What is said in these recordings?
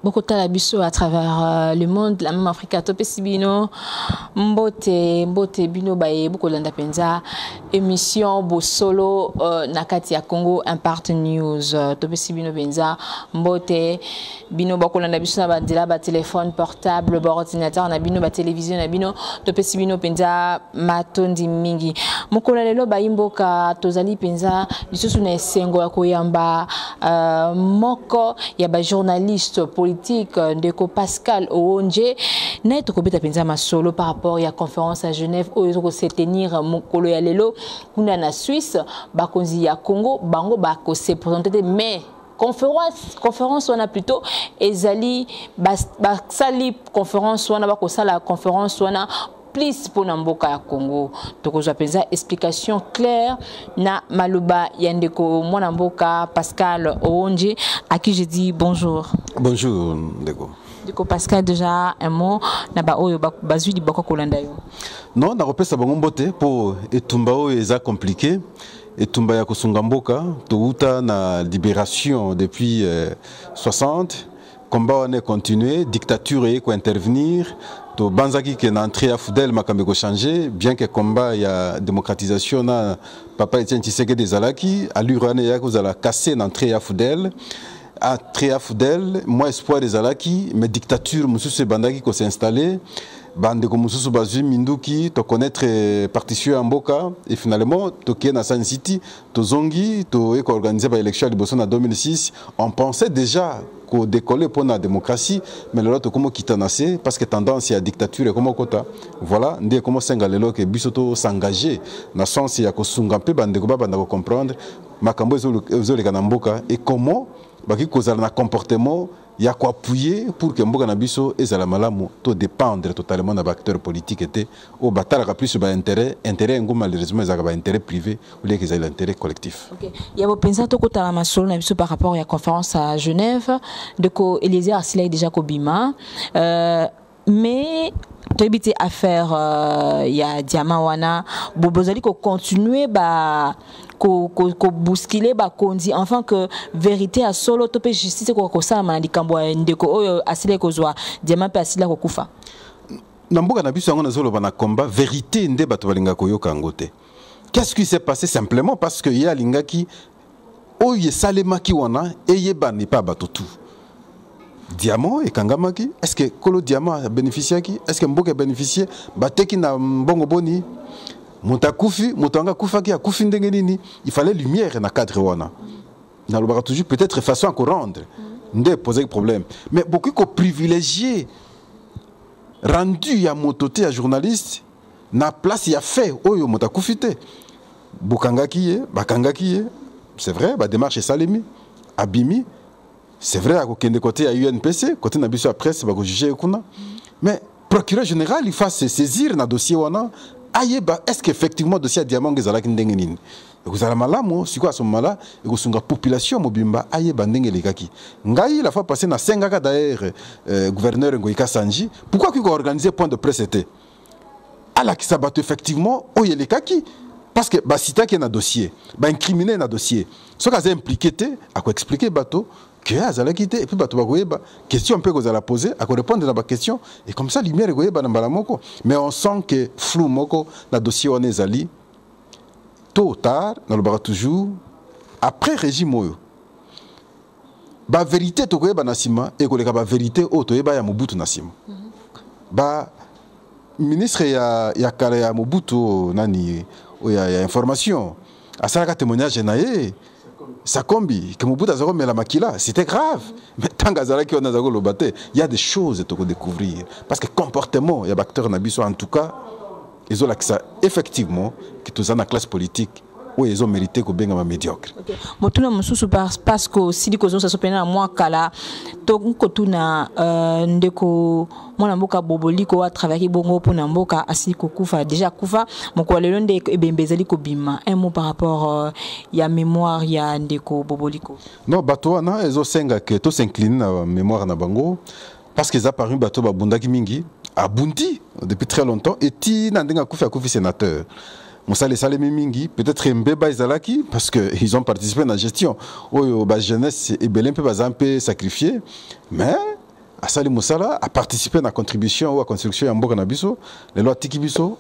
beaucoup de talabiso à travers le monde, la même Afrique, Topé Sibino, Mbote Bino Baye, beaucoup de penza, émission Bosolo, Nakati à Congo, Impact News, Topé Sibino Benza, Mbote Bino beaucoup de biso na bandela ba téléphone portable, ba ordinateur na bino ba télévision na bino, Topé Sibino Benza, Matondi Mingi. Mokola lelo ba imboka tozali penza, lisusu na esengo ya koyamba moko ya ba journaliste politique ndeko Pascal Oonje na etokobeta penza masolo par rapport à conférence à Genève où ils vont se tenir mokolo ya lelo kuna na Suisse bakonzi ya Congo bango bako se présenter mais conférence on a plutôt ezali basali conférence on a bako sala conférence on a plus pour Namboka ya Congo. Donc je appelle ça explication claire na maluba yandeko mwana mboka Pascal Oonje à qui je dis bonjour. Bonjour Ndeko. Du coup Pascal déjà un mot na ba oyo bazui di bako kolanda yo. Non, na repesa bango mbote pour etumba oyo eza compliqué. Etumba ya kosunga mboka touta na libération depuis 60. Combat on est continué, dictature et intervenir. To banzaki ke na entrée à Foudel makambe ko changer bien que combat ya démocratisation na papa Etienne Tshisekedi zalaki allure ya ko zala casser na entrée à Foudel entrée à Foudel moi espoir des zalaki mais dictature mususu bandaki ko s'installer bande ko mususu bazui minduki to connaître partition en Mboka et finalement to kie na San City to zongi to eko organiser ba élection liboso na 2006 on pensait déjà qu'on décoller pour la démocratie mais l'autre comment quitter nassé parce que tendance à dictature et comment kota voilà ndé comment singalelo que bisoto s'engager na sens ya ko sunga pe bande ko banda ko comprendre makambo ezo le kanamboka et comment baki kozala na comportement ya ko appuyer pour que mboka na biso ezala malamu to dépendre totalement na acteurs politiques était au batala plus ba intérêt ngoma malheureusement ezaka ba intérêt privé ou les ezala intérêt collectif. OK. Il y a pensa to kota ma solo na biso par rapport à la conférence à Genève de ko Élysée Arsilay déjà ko bima mais tu habité à faire il y a diamant wana bozali ko continuer ba ko bousculer ba kondi enfin que vérité à solo to pe justice ko ça na likambo ndeko oyo asile ko zwa diamant pe asila ko kufa na mboka na biso ngona zolo bana combat vérité nde bato balinga ko yoka ngote. Qu'est-ce qui s'est passé simplement parce que ya lingaki oye salema ki wana eyeba ni pas bato tout. Diamant et kangamaki est-ce que Kolo Diamant a bénéficié qui est-ce que Mboka a bénéficié bateki na mbongo boni mutakufi mutanga kufaki a kufi ndenge nini il fallait lumière na cadre wana na le toujours peut-être façon à ko rendre ndé poser problème mais beaucoup ko privilégié rendu ya mototé à journaliste na place ya fait oyo mutakufite bukangaki ye bakangaki ye c'est vrai ba démarche salemi abimi. C'est vrai, à côté à UNPC, côté de la presse, il va juger. Mais le procureur général, il faut se saisir dans dossier. Est-ce qu'effectivement, le dossier à Diamant, vous avez un vous avez malamu, si quoi à ce moment-là, vous avez une population mobimba, aïe bandenge les kaki. Ngaï la fois passée dans 5 ans d'ailleurs, gouverneur Ngoïka Sanji, pourquoi qu'il a organisé point de presse était à la qui s'abattu effectivement, oh les kaki. Parce que bah si t'as qui est dans dossier, bah incriminé dans dossier. Ce qu'ils ont impliqué, à quoi expliquer bateau. Que azala quitté et puis bato bagoyeba question un peu que la poser à répondre à la question et comme ça lumière goyeba na balamoko mais on sent que flou moko na dossier on ezali tôt ou tard na le bara toujours après régime oyo ba vérité to goyeba na sima et ko le ba vérité o to yeba ya Mobutu na sima ba ministre ya kala ya Mobutu nani ya information asala ka témoignage naé ça combi que Mobutu a mais la makila c'était grave mais tant qu'azala qui on a le batté il y a des choses à découvrir parce que comportement il y a acteurs nabiso en tout cas ils ont l'accès effectivement que tous en la classe politique où ils ont mérité que bien médiocre. Motuna mususu parce que si les causes se pena moi kala to kotuna ndeko mwana mboka boboliko a travailler bongo pour namboka asiko kufa déjà kufa moko lelo nde ebembezali ko bima un mot par rapport ya mémoire ya ndeko boboliko. Non bato na ezo senga que to s'incline na mémoire na bango parce qu'ils apparu bato babundaki mingi abundi depuis très longtemps et ti na ndenga kufa kufi sénateur. Moussa les salés mingi peut-être mbeba izalaki parce que ils ont participé dans la gestion. Oh ba jeunesse et belin peu bazampe sacrifié mais asali musala a participé na contribution ou à construction ya mboka na biso les lois tiki biso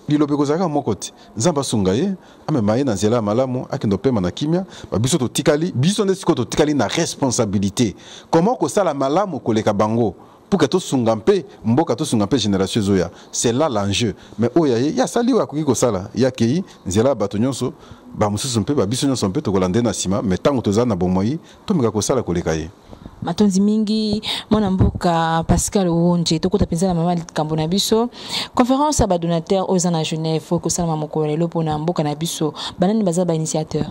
lilobe kozaka mokoti nzamba sungaye amema ye na nzela ya malamu akendo pema na kimia ba biso to tikali biso nde siko to tikali na responsabilité comment ko sala malamu koleka bango pour que to sunga mpe mboka to sunga mpe génération zoya c'est là l'enjeu mais oya ya sali wa kuki ko sala ya kei nzela bato nyonso ba mususu mpe ba biso nyonso mpe to kolande na sima mais tango toza na bomoi to mika ko sala koleka ye matonzi mingi mwana mboka Pascal Wonje tokota penza na mama likambo na biso conférence à donateur aux en à Genève faut que ça mama kolelo pona mboka na biso banani baza ba initiateur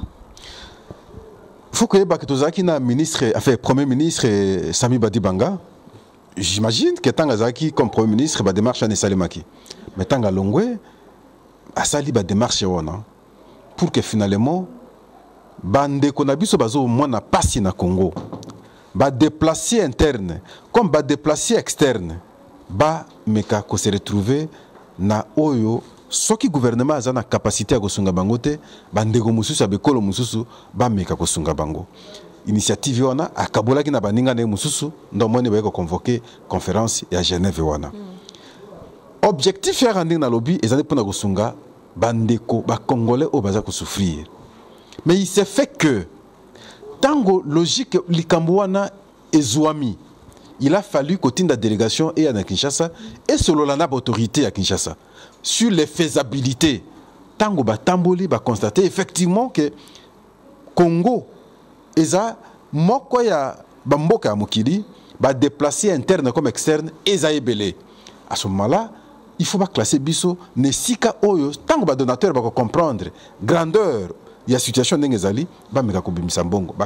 faut que ba tozaki na ministre enfin premier ministre Sami Badibanga j'imagine que tanga zaki comme premier ministre ba démarche en Salemaki mais tanga longwe asali ba démarche wana pour que finalement bande ko na biso bazo mona pasi na Congo ba déplacer interne comme ba déplacer externe ba meka ko se retrouver na oyo soki gouvernement a na capacité à kosunga bango te ba ndeko mususu abekolo mususu ba meka kosunga bango initiative wana akabola ki na baninga ne mususu ndo moni ba ko convoquer conférence ya Genève wana objectif ya randing na lobby ezali pona kosunga ba ndeko ba congolais o baza ko souffrir mais il s'est fait que tango logique likamboana ezouami il a fallu que la délégation et à Kinshasa et selon la autorité à Kinshasa sur les faisabilités tango batamboli ba constater effectivement que Congo eza moko ya bamboka ya mokili ba déplacer interne comme externe eza ebele à ce moment-là il faut pas classer biso ne sika oyo tango ba donateur ba comprendre grandeur. Il y a une situation d'Engezali, ba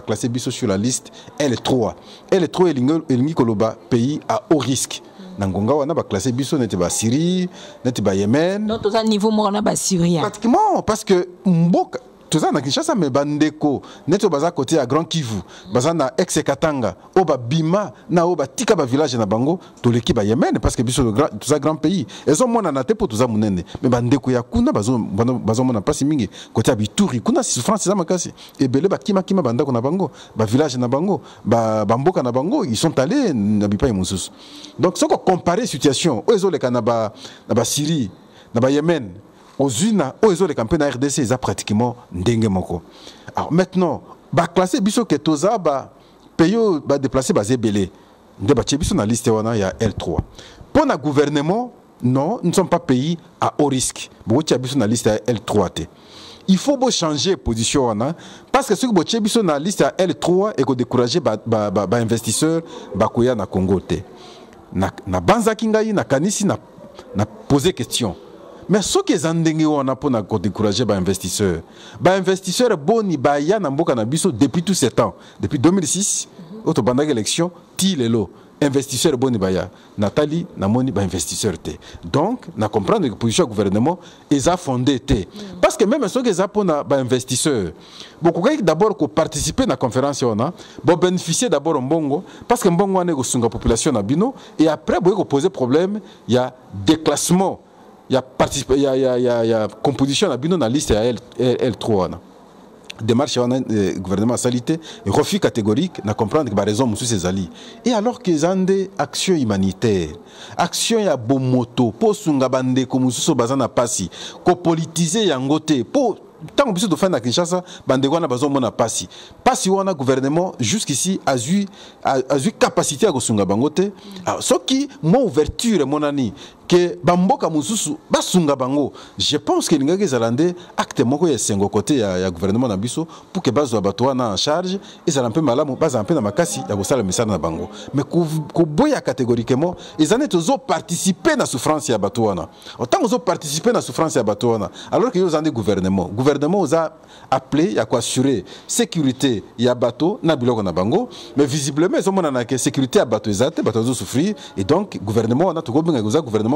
classé biso sur la liste L3. L3 est l'ingoloba pays à haut risque. Nangonga wana ba classé biso n'était pas Syrie, n'était pas Yémen. Non, tout ça niveau morana ba Syrien. Pratiquement parce que mboka tout ça na Kinshasa mais bandeko neto baza côté à Grand Kivu, baza na ex-Katanga, oba bima na oba tika ba village na bango, to l'équipe ba Yémen parce que biso tout ça grand pays. Ils ont mona na te pour tout ça munene. Mais bandeko ya kuna bazo mona pasi mingi côté à Bituri, kuna souffrance za makasi. Et belé ba kima bandako na bango, ba village na bango, ba mboka na bango, ils sont allés na bipa mususu. Donc si on compare situation, ozo le kanaba na ba Syrie, na ba Yémen aux unes, aux campagnes de RDC, ils ont pratiquement ndenge moko. Alors maintenant, bah classer biso que toza bah pays bah déplacer bah zébélé. De bah biso na liste wana ya L3. Pour le gouvernement, non, nous ne sommes pas pays à haut risque. Bon biso na liste ya L3 te. Il faut changer position wana parce que ce que biso na liste ya L3 et que décourager bah investisseurs bah koya na Congo te. Na banza kingai na kanisi na poser question. Mais ce qui est endengé on a pour décourager les investisseurs. Les investisseurs boni ba ya na mboka na biso depuis tout ce temps, depuis 2006, auto bandaga élection, ti lelo investisseurs boni ba ya. Nathalie na moni ba investisseur te. Donc, na comprendre que position du gouvernement ils a fondé te. Parce que même ceux qui za pour ba investisseurs, beaucoup d'abord ko participer na conférence on a, bo bénéficier d'abord mbongo parce que mbongo ane ko sunga population na bino et après bo ko poser problème, il y a déclassement. Il y a composition à bino dans la liste L3. Démarche du gouvernement salité, refus catégorique, na comprendre que la raison monsieur ses alliés. Et alors qu'ils ont des actions humanitaires, actions ya bomoto, pour sunga bande comme mususo bazana pasi, ko politiser yangote, pour tant que de fin à Kinshasa, bande wana bazon mona pasi. Pasi wana gouvernement jusqu'ici a eu capacité à ko sunga bangote. Alors ce qui mon ouverture mon ani que bamboka mususu basunga bango, je pense que l'ingaki zalande acte moko ya sengo côté ya gouvernement na biso pour que bazo abatwa na en charge et ça un peu malamu baza un peu na makasi ya kosala misala na bango mais ko boya catégoriquement ils en ont participé na souffrance ya batwana autant ils ont participé na souffrance ya batwana alors que ils ont des gouvernement aux a appelé à quoi assurer sécurité ya bateau na biloko na bango mais visiblement ils ont mona na que sécurité ya bateau ezate bateau zo souffrir et donc gouvernement on a tout gobenga gouvernement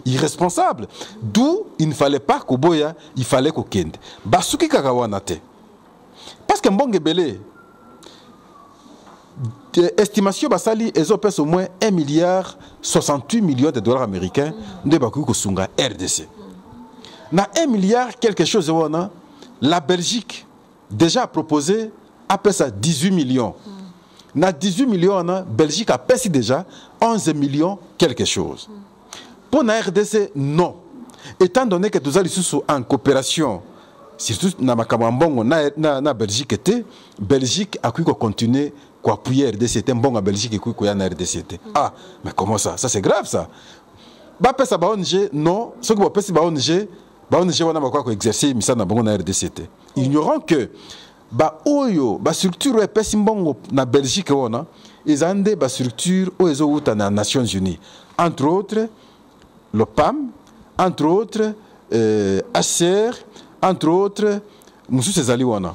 irresponsable. D'où il ne fallait pas Koboya, il fallait Kokende. Basuki Kakawanate. Parce que Mbonge Belé, estimation Basali, ils ont pèsé au moins 1 milliard 68 millions de dollars américains de Bakou Kosunga RDC. Na 1 milliard quelque chose, la Belgique déjà a proposé à peu ça 18 millions. na 18 millions, la Belgique a payé déjà 11 millions quelque chose. Pour la RDC, non. Étant donné que nous sommes en coopération, surtout dans la Belgique, Belgique a pu continuer à appuyer RDC. C'était bon à Belgique et à RDC. Ah, mais comment ça? Ça c'est grave ça. Bah, ça va ONG, non. Ce qui va passer, ONG, on va exercer mission dans la RDC. Ignorant que ba oyo ba structure e pesi mbongo na Belgique wana ezande ba structure o ezouta na Nations Unies, entre autres le PAM, entre autres HCR, entre autres mususu ezali wana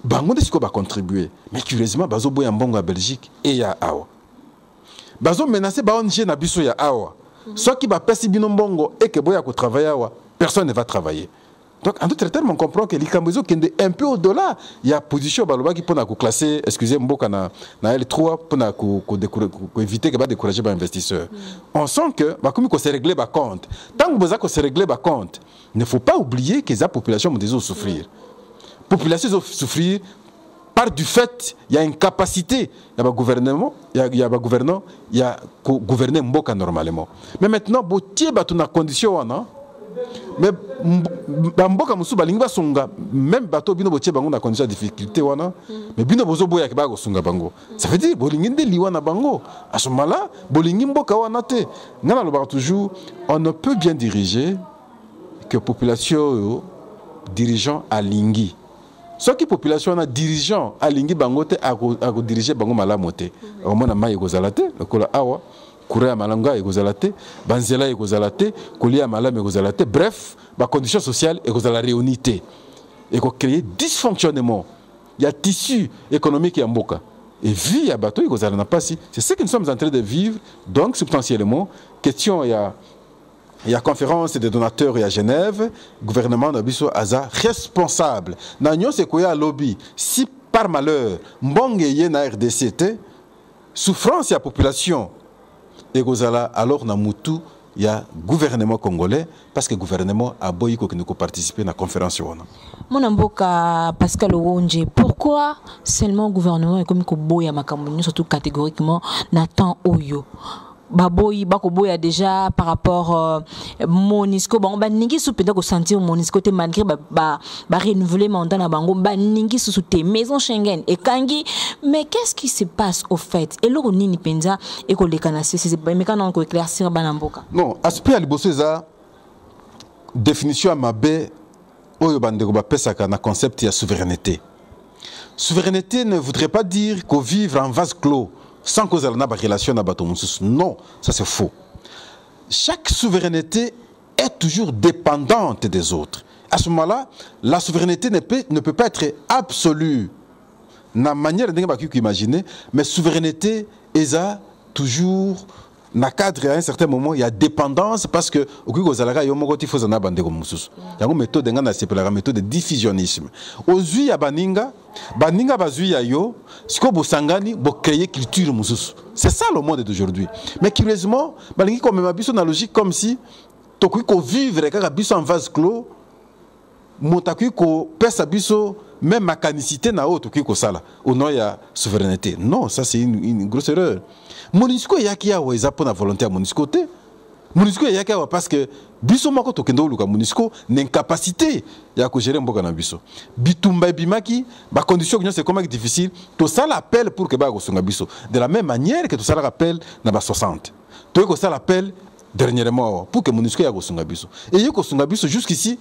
bango ndesiko ba contribuer, mais curieusement bazo boya mbongo à Belgique et ya awa bazo menacer ba ONG na biso ya awa soit qui ba pesi bino mbongo et que boya ko travailler awa personne ne va travailler. Donc, en d'autres termes, on comprend que l'Ikambozo qui est un peu au-delà, il y a position qui peut classer, excusez-moi, dans L3 pour éviter que décourager les investisseurs. On sent que, comme il se régler les comptes, tant que vous se régler les comptes, il ne faut pas oublier que la population va souffrir. La population va souffrir par du fait il y a une capacité, il y a un gouvernement, il y a un gouvernant, il y a gouverner Mboka normalement. Mais maintenant, il y a une condition, mais bamboka musu balingi basunga même bato bino botie bango na condition de difficulté wana mais bino bozo boya ke ba ko sunga bango ça veut dire bolingi nde liwa na bango à ce moment-là bolingi mboka wana te ngana lo ba toujours on ne peut bien diriger que population dirigeant à lingi ce qui population na dirigeant à lingi bango te a ko diriger bango malamu te au moins na mai ko zalate lokola awa Kourea malanga ekozalate, banzela ekozalate, kolia malame ekozalate, bref, la condition sociale ekozala réunité. Et qu'on crée dysfonctionnement. Il y a tissu économique et mboka. Et vie à bateau ekozala na pas si. C'est ce que nous sommes en train de vivre. Donc substantiellement, question il y a conférence des donateurs à Genève, gouvernement d'Abisso Aza responsable. Nanyo c'est quoi lobby. Si par malheur, mbonge yé na RDC, souffrance à la population. Et alors na mutu il y a gouvernement congolais parce que le gouvernement a boyi ko nous participer à la conférence wana. Mon mboka Pascal Owonje, pourquoi seulement le gouvernement est comme ko boya makambo surtout catégoriquement n'attend oyo baboyi bakoboya déjà par rapport Monisco bon baningi sous peut-être sentir Monisco te malgré ba renouveler mandat na bango baningi sous tes maisons Schengen et kangi mais qu'est-ce qui se passe au fait et le nini penza et ko lekana c'est mais quand on éclaircir banamboka non aspect à liboso za définition à mabe oyo bandeko ba pesaka na concept ya souveraineté. Souveraineté ne voudrait pas dire qu'on vivre en vase clos sans cause de la relation avec bateau. Non, ça c'est faux. Chaque souveraineté est toujours dépendante des autres. À ce moment-là, la souveraineté ne peut pas être absolue. La manière dont vous imaginez, mais souveraineté est toujours dans le cadre à un certain moment il y a dépendance parce que au coup il y a une méthode de diffusionnisme. Aujourd'hui il y a baninga bazui ya yo siko bosangani bo créer culture mususu. C'est ça le monde d'aujourd'hui. Mais curieusement balingi comme ma biso na logique comme si to ko vivre kaka biso en vase clos motaku ko pesa biso même mécanicité na autre ko sala au nom ya souveraineté. Non, ça c'est une grosse erreur. Monisco yaki ya weza pour la volonté à Monisco te. Monisco yaki ya parce que biso mako to kendo luka Monisco l'incapacité ya ko gérer mboka na biso. Bitumba bimaki ba condition que c'est comment difficile to ça l'appel pour que ba ko sunga biso. De la même manière que to ça l'appel na ba 60. To ko ça l'appel dernièrement pour que Monisco ya ko sunga biso. Et yo ko sunga biso jusqu'ici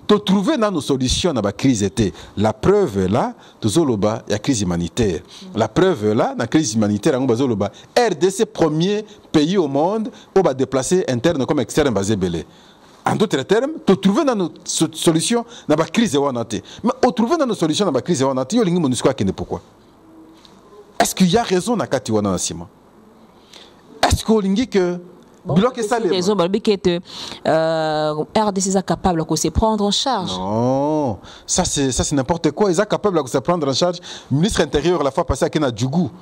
to trouver dans nos solutions dans la crise était la preuve là de Zoloba il y a crise humanitaire la preuve là dans la crise humanitaire en Zoloba RDC premier pays au monde où va déplacer interne comme externe basé belé en d'autres termes to trouver dans nos solutions dans la crise wanate mais au trouver dans nos solutions dans la crise wanate yo lingi MONUSCO akende pourquoi est-ce qu'il y a raison na kati wana nasima est-ce que lingi que bon, raison, RDC est capable de se prendre en charge. Non, ça c'est n'importe quoi. Ils sont capables de se prendre en charge. Le ministre intérieur la fois passée à Kena Djougou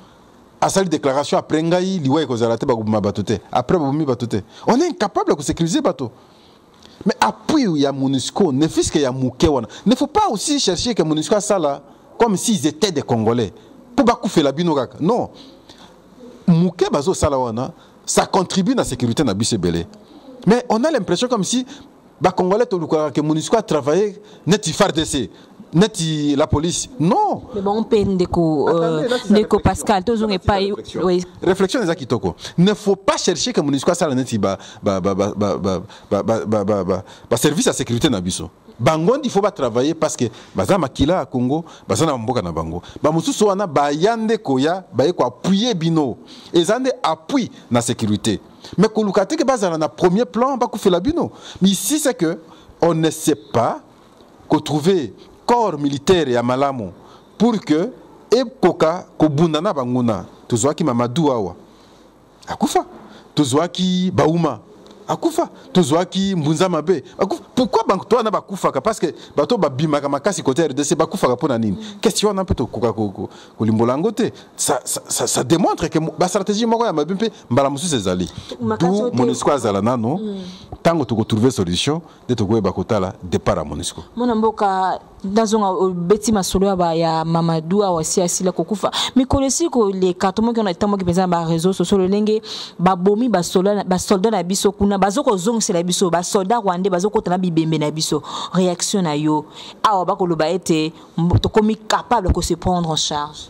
a sa déclaration après Ngaï, liwa ekozalate ba gubuma batote. Après bumi batote. On est incapable de sécuriser bateau. Mais après il y a MONUSCO, ne fût-ce qu'il y a Mouké wana. Ne faut pas aussi chercher que MONUSCO a ça là comme s'ils étaient des Congolais. pour pas couper la bino kaka. Non. Mouké bazo salawana, ça contribue à la sécurité na biso belé. Mais on a l'impression comme si ba Congolais to luka que MONUSCO a travaillé net FARDC, net la police. Non. Mais bon peine de Pascal tous on est pas réflexion des akitoko. Ne faut pas chercher que MONUSCO ça net service à sécurité na biso. Bango il faut pas travailler parce que baza makila à Congo, baza na mboka na bango. Ba mususu wana ba yande koya, ba ko appuyer bino. Et zande appui na sécurité. Mais kolukate que baza na premier plan ba ko fait la bino. Mais ici c'est que on ne sait pas que trouver corps militaire ya malamu pour que e koka ko bundana banguna. Tozwaki Mamadou awa. Akufa. Tozwaki Baouma. Akufa, tozwaki Mbunza Mabe. Pourquoi toi na bakufa parce que bato babima kama kasi côté RDC bakufa pona nini? Question na peut koka ko limbolangote. Ça démontre que ba stratégie moko ya mabimpe mbala musu sezali. D'où MONUSCO azala nano. Tango to trouver solution de to goyeba kotala départ à MONUSCO. Mona mboka dans beti masolo ya Mamadou awasi asila kokufa. Mais kolesi ko les cartons qui on a tellement qui pesa ba réseaux sociaux le lenge ba bomi ba soldat na biso kuna bazoko zong c'est la biso ba soldat rwandais bazoko tana bibembe na biso réaction na yo awa ba koloba ete to komi capable de se prendre en charge.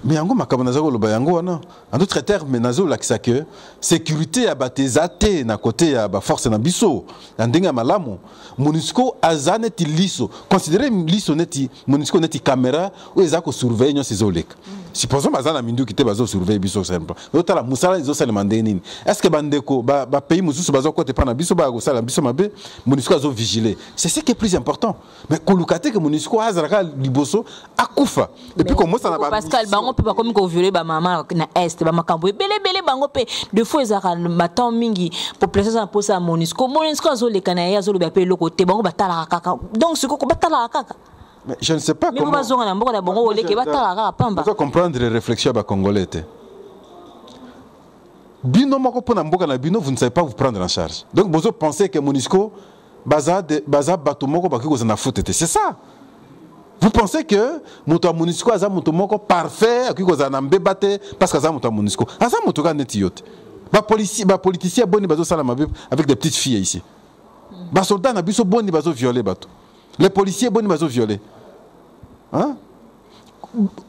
Mais yango makaba nazako loba yango wana en d'autres termes nazo lakisa que sécurité ya batezate na côté ya ba force na biso ya ndenge malamu MONUSCO azane ti liso considérer liso neti MONUSCO neti caméra ou ezako surveiller nyo sezoleka. Supposons bazana mindu kite bazo surveiller biso simple. Otala musala izo salema ndenini. Est-ce que bandeko ba pays mususu bazo kote pa na biso ba ko sala biso mabe MONUSCO azo vigiler. C'est ce qui est plus important. Mais kolukate que MONUSCO azaraka liboso akufa. Et puis comment ça na ba Pascal bango peut pas comme ko violer ba mama na est ba makambo belé bango pe de fois ezaka matin mingi population ça posa MONUSCO azo le kanaya azo le ba pe lokote bango batala kaka. Donc ce ko batala kaka. Mais je ne sais pas comment. Je dois comprendre les réflexions des Congolais. Bino moko pona mboka na bino, vous ne savez pas vous prendre en charge. Donc vous pensez que MONUSCO baza bato moko baki ko na foot. C'est ça. Vous pensez que moto MONUSCO aza moto moko parfait aki ko na mbebate parce que aza moto MONUSCO. Aza moto ka netiote. Ba politicien boni bazo sala mabe avec des petites filles ici. Ba soldat na biso boni bazo violer bato. Les policiers boni bazo violer. Hein?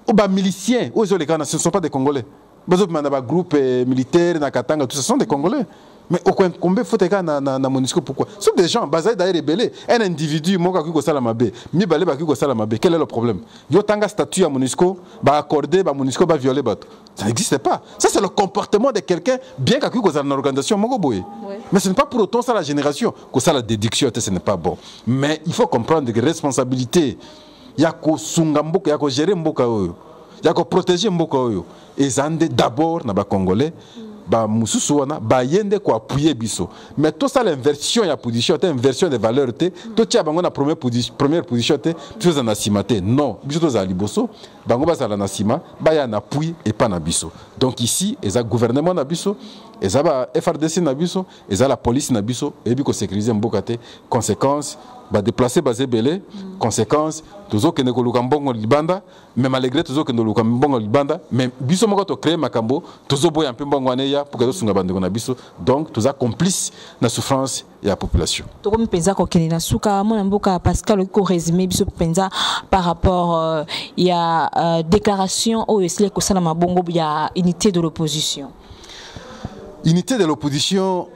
Ou bah miliciens, ou les gars, ce ne sont pas des Congolais. Bazo ba groupe militaire na Katanga, tout ce sont des Congolais. Mais combien faut que na MONUSCO pourquoi? Ce sont des gens basés d'ailleurs rebellés. Un individu moka ki ko sala mabe, mi balé ba ki ko sala mabe. Quel est le problème? Yo tanga statut à MONUSCO, ba accorder ba MONUSCO ba violer bato. Ça n'existe pas. Ça c'est le comportement de quelqu'un bien qu'à qui ko sala organisation moko boye. Mais ce n'est pas pour autant ça la génération que ça la déduction, ce n'est pas bon. Mais il faut comprendre que responsabilité yako sunga mboka yako gérer mboka oyo. Yako protéger mboka oyo. Et zande d'abord na ba Congolais. Ba mususu wana ba yende ko appuyer biso mais tout ça l'inversion ya position c'est inversion des valeurs te to tia bango na première position te biso na simate non biso to za liboso bango ba za na sima ba ya na appui et pas na biso donc ici eza gouvernement na biso eza ba FRDC na biso eza la police na biso et bi ko sécuriser mboka te conséquence ba déplacer basé belé conséquence tozo kene ko luka mbongo libanda mais malgré tozo kene luka mbongo libanda mais biso moko to créer makambo tozo boya mpe mbongo aneya pour que sunga bandeko na biso donc toza complice na souffrance et la population to comme penza ko kene na suka mona mboka Pascal ko résumer biso penza par rapport il y a déclaration au esle ko sala mabongo ya unité de l'opposition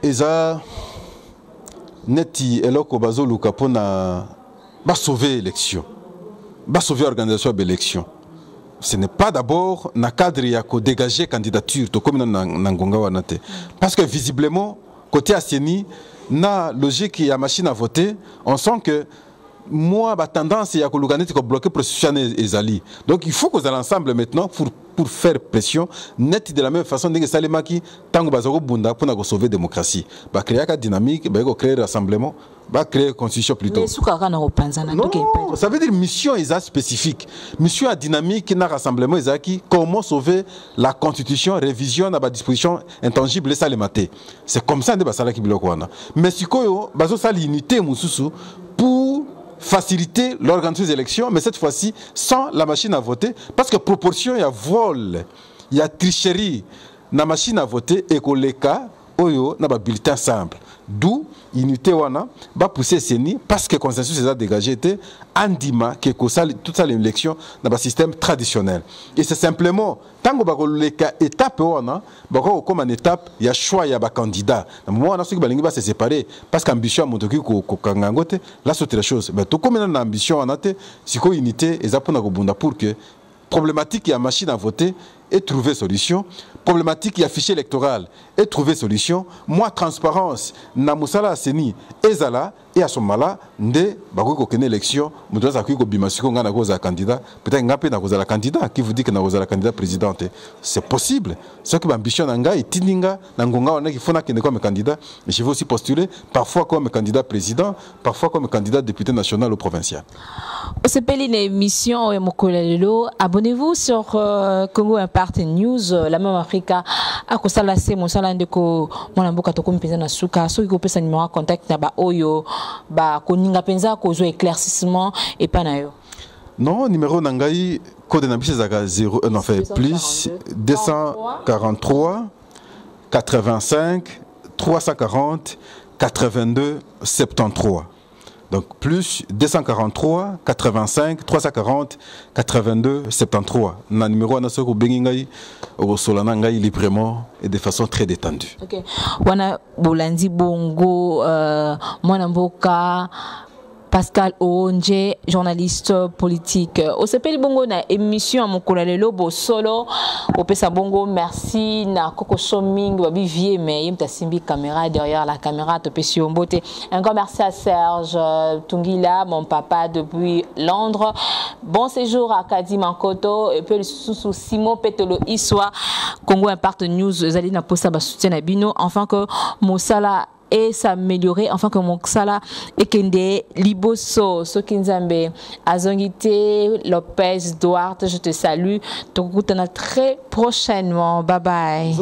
eza neti eloko bazo luka pona ba sauver l'élection ba sauver organisation de l'élection ce n'est pas d'abord na cadre ya ko dégager candidature to comme na ngonga wana te parce que visiblement côté Aseni na logique ya machine à voter on sent que moi ba tendance ya ko luka neti ko bloquer processus ezali donc il faut que nous ensemble maintenant pour faire pression net de la même façon que Salemaki tango bazoko bunda pour na sauver démocratie ba créer ka dynamique ba ko créer rassemblement ba créer constitution plutôt non, ça veut dire mission spécifique mission à dynamique na rassemblement ezaki comment sauver la constitution révision na ba disposition intangible Salemate c'est comme ça nde ba sala ki biloko wana mais sikoyo bazo sala unité mususu pour faciliter l'organisation des élections, mais cette fois-ci sans la machine à voter, parce que proportion, il y a vol, il y a tricherie, la machine à voter et que les cas, oyo, na ba bulletin simple. D'où unité wana ba pousser seni parce que consensus est dégagé était andima que toute ça l'élection dans le système traditionnel. Et c'est simplement tant que ba le cas étape wana ba comme une étape il y a choix il y a ba candidat. Na moment on a ceux qui balingi ba se séparer parce qu'ambition motoki ko kangangote là c'est autre chose. Mais tout comme une ambition on a té siko unité ezapona ko bunda pour que problématique il y a machine à voter et trouver solution. Problématique, il y a fichier électoral et trouver solution. Moi, transparence, na musala seni, ezala, et à ce moment-là, nde, bako ko kene élection, moutoua sa ko bimasiko nga na koza candidat, peut-être nga pe na koza la candidat, qui vous dit que na koza la candidat présidente. C'est possible. Ce qui m'ambition nga, et tininga, na ngonga, on a qu'il faut na kene comme candidat, mais je vais aussi postuler, parfois comme candidat président, parfois comme candidat député national ou provincial. C'est une émission, abonnez-vous sur Congo Impact News, la même Africa, à Kosala C, mon salandeko, mon amboka toko mpeza na suka, so iko pesa numéro contact na ba oyo, ba koninga penza kozo éclaircissement et pas na yo. Non, numéro nangai, code nabiche zaka 0, non fait plus 243 85 340 82 73. Donc plus 243 85 340 82 73. Na numéro on a ce que bengingai au solana ngai librement et de façon très détendue. OK. Wana bolandi bongo mwana mboka Pascal Onje, journaliste politique. Au CPL Bongo na émission à mon collègue Lobo solo. Au Pesa Bongo, merci na Coco Soming, Babi Vie, mais il y a Simbi caméra derrière la caméra. Te Pessi Ombote. Un grand merci à Serge Tungila, mon papa depuis Londres. Bon séjour à Kadi Mankoto et puis le sous Simon Petolo Iswa. Congo Impact News, Zalina Posa soutien à Bino. Enfin que Moussala et s'améliorer enfin que mon sala et kende liboso sokinzambe azongite Lopez Duarte, je te salue, donc très prochainement, bye bye.